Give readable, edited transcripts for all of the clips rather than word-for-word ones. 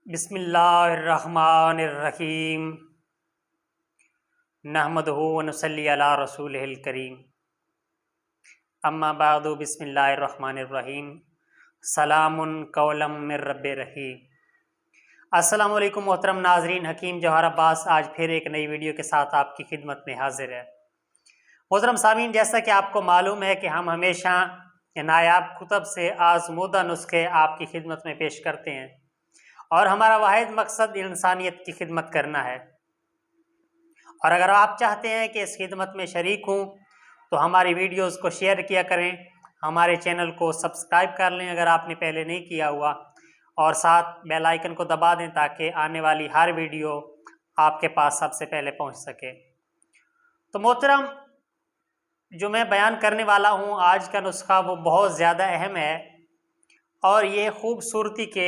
बिस्मिल्लाहिर्रहमानिर्रहीम नहमदुहु व नुसल्ली अला रसूलिहिल करीम अम्मा बादु बिस्मिल्लाहिर्रहमानिर्रहीम सलामुन कौलम मिर रब्बिर रहीम। अस्सलामु अलैकुम मोहतरम नाजरीन, हकीम जौहर अब्बास आज फिर एक नई वीडियो के साथ आपकी खिदमत में हाजिर है। मोहतरम सामीन, जैसा कि आपको मालूम है कि हम हमेशा नायाब कुतब से आज़मूदा नुस्खे आपकी खिदमत में पेश करते हैं और हमारा वाहिद मकसद इंसानियत की खिदमत करना है। और अगर आप चाहते हैं कि इस खिदमत में शरीक हूँ तो हमारी वीडियोस को शेयर किया करें, हमारे चैनल को सब्सक्राइब कर लें अगर आपने पहले नहीं किया हुआ, और साथ बेल आइकन को दबा दें ताकि आने वाली हर वीडियो आपके पास सबसे पहले पहुँच सके। तो मोहतरम, जो मैं बयान करने वाला हूँ आज का नुस्खा वो बहुत ज़्यादा अहम है और ये खूबसूरती के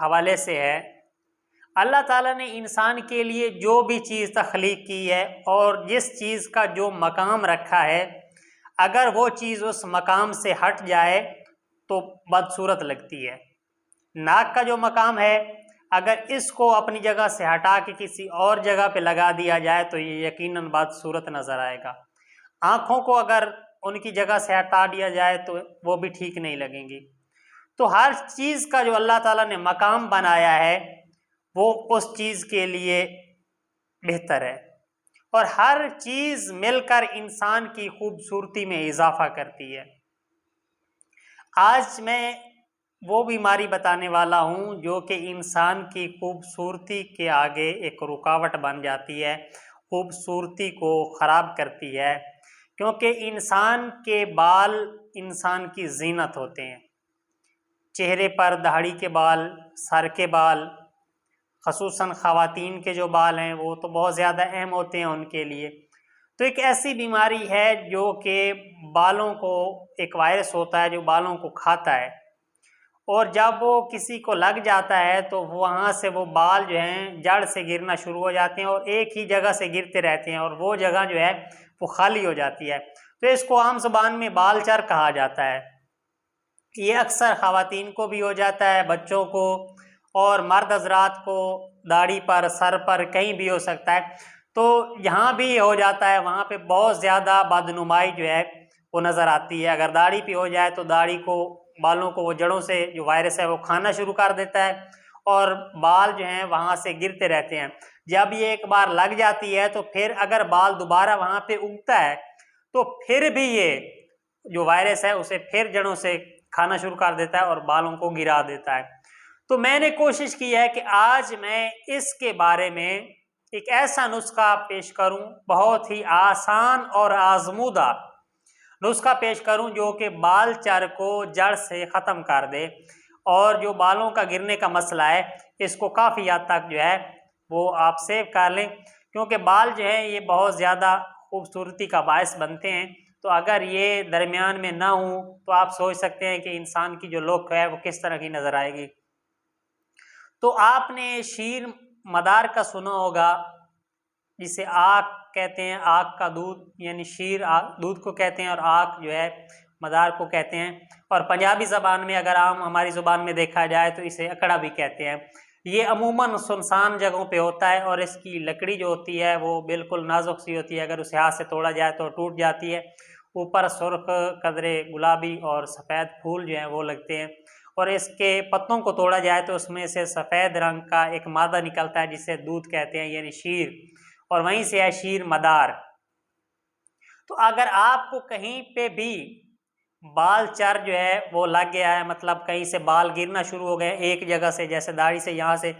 हवाले से है। अल्लाह ताला ने इंसान के लिए जो भी चीज़ तख्लीक की है और जिस चीज़ का जो मकाम रखा है, अगर वो चीज़ उस मकाम से हट जाए तो बदसूरत लगती है। नाक का जो मकाम है, अगर इसको अपनी जगह से हटा के किसी और जगह पे लगा दिया जाए तो ये यकीनन बदसूरत नज़र आएगा। आँखों को अगर उनकी जगह से हटा दिया जाए तो वो भी ठीक नहीं लगेंगी। तो हर चीज़ का जो अल्लाह ताला ने मकाम बनाया है वो उस चीज़ के लिए बेहतर है और हर चीज़ मिलकर इंसान की खूबसूरती में इजाफा करती है। आज मैं वो बीमारी बताने वाला हूँ जो कि इंसान की खूबसूरती के आगे एक रुकावट बन जाती है, खूबसूरती को ख़राब करती है, क्योंकि इंसान के बाल इंसान की जीनत होते हैं। चेहरे पर दाढ़ी के बाल, सर के बाल, ख़ुसूसन ख़वातीन के जो बाल हैं वो तो बहुत ज़्यादा अहम होते हैं उनके लिए। तो एक ऐसी बीमारी है जो कि बालों को, एक वायरस होता है जो बालों को खाता है और जब वो किसी को लग जाता है तो वहाँ से वो बाल जो हैं जड़ से गिरना शुरू हो जाते हैं और एक ही जगह से गिरते रहते हैं और वो जगह जो है वो खाली हो जाती है। तो इसको आम ज़ुबान में बालचर कहा जाता है। ये अक्सर ख़वातीन को भी हो जाता है, बच्चों को, और मर्द हज़रात को दाढ़ी पर, सर पर, कहीं भी हो सकता है। तो यहाँ भी हो जाता है, वहाँ पे बहुत ज़्यादा बदनुमाई जो है वो नज़र आती है। अगर दाढ़ी पे हो जाए तो दाढ़ी को, बालों को वो जड़ों से जो वायरस है वो खाना शुरू कर देता है और बाल जो हैं वहाँ से गिरते रहते हैं। जब ये एक बार लग जाती है तो फिर अगर बाल दोबारा वहाँ पे उगता है तो फिर भी ये जो वायरस है उसे फिर जड़ों से खाना शुरू कर देता है और बालों को गिरा देता है। तो मैंने कोशिश की है कि आज मैं इसके बारे में एक ऐसा नुस्खा पेश करूं, बहुत ही आसान और आजमूदा नुस्खा पेश करूं जो कि बाल चर को जड़ से ख़त्म कर दे और जो बालों का गिरने का मसला है इसको काफ़ी हद तक जो है वो आप सेव कर लें, क्योंकि बाल जो है ये बहुत ज़्यादा खूबसूरती का बायस बनते हैं। तो अगर ये दरमियान में ना हो तो आप सोच सकते हैं कि इंसान की जो लुक है वो किस तरह की नज़र आएगी। तो आपने शीर मदार का सुना होगा, जिसे आक कहते हैं, आक का दूध, यानी शीर दूध को कहते हैं और आक जो है मदार को कहते हैं। और पंजाबी ज़बान में, अगर आम हमारी ज़ुबान में देखा जाए तो इसे अकड़ा भी कहते हैं। ये अमूमन सुनसान जगहों पे होता है और इसकी लकड़ी जो होती है वो बिल्कुल नाजुक सी होती है, अगर उसे हाथ से तोड़ा जाए तो टूट जाती है। ऊपर सुर्ख, कदरे गुलाबी और सफ़ेद फूल जो हैं वो लगते हैं और इसके पत्तों को तोड़ा जाए तो उसमें से सफ़ेद रंग का एक मादा निकलता है जिसे दूध कहते हैं, यानी शीर, और वहीं से है शीर मदार। तो अगर आपको कहीं पे भी बाल चर जो है वो लग गया है, मतलब कहीं से बाल गिरना शुरू हो गए एक जगह से, जैसे दाढ़ी से यहाँ से,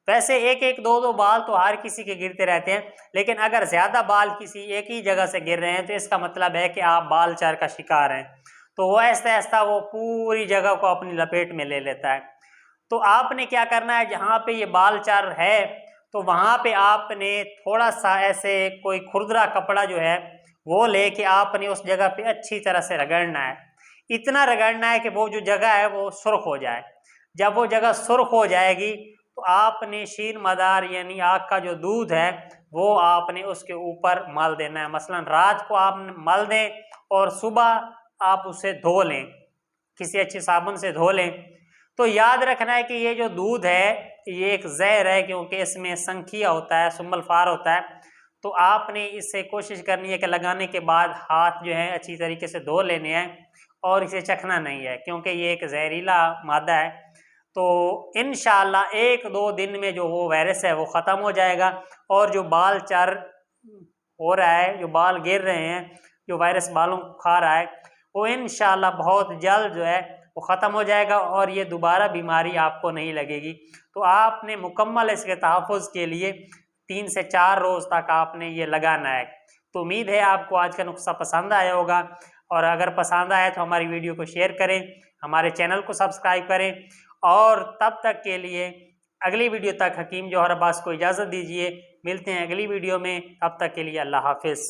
वैसे एक एक दो दो बाल तो हर किसी के गिरते रहते हैं, लेकिन अगर ज़्यादा बाल किसी एक ही जगह से गिर रहे हैं तो इसका मतलब है कि आप बाल चर का शिकार हैं। तो वो ऐसा ऐसा वो पूरी जगह को अपनी लपेट में ले लेता है। तो आपने क्या करना है, जहाँ पे ये बाल चर है तो वहाँ पे आपने थोड़ा सा ऐसे कोई खुरदरा कपड़ा जो है वो लेके आपने उस जगह पे अच्छी तरह से रगड़ना है। इतना रगड़ना है कि वो जो जगह है वो सुर्ख हो जाए। जब वो जगह सुर्ख हो जाएगी तो आपने शीर मदार यानी आग का जो दूध है वो आपने उसके ऊपर मल देना है। मसलन रात को आप मल दें और सुबह आप उसे धो लें, किसी अच्छे साबुन से धो लें। तो याद रखना है कि ये जो दूध है ये एक जहर है, क्योंकि इसमें संखिया होता है, सुम्बलफार होता है। तो आपने इससे कोशिश करनी है कि लगाने के बाद हाथ जो है अच्छी तरीके से धो लेने हैं और इसे चखना नहीं है, क्योंकि ये एक जहरीला मादा है। तो इंशाल्लाह 1-2 दिन में जो वो वायरस है वो ख़त्म हो जाएगा, और जो बाल चार हो रहा है, जो बाल गिर रहे हैं, जो वायरस बालों को खा रहा है, वो इंशाल्लाह बहुत जल्द जो है वो ख़त्म हो जाएगा और ये दोबारा बीमारी आपको नहीं लगेगी। तो आपने मुकम्मल इसके तहफ़्फ़ुज़ के लिए 3 से 4 रोज़ तक आपने ये लगाना है। तो उम्मीद है आपको आज का नुस्खा पसंद आया होगा, और अगर पसंद आया तो हमारी वीडियो को शेयर करें, हमारे चैनल को सब्सक्राइब करें, और तब तक के लिए अगली वीडियो तक हकीम जौहर अब्बास को इजाज़त दीजिए। मिलते हैं अगली वीडियो में, तब तक के लिए अल्लाह हाफ़िज़।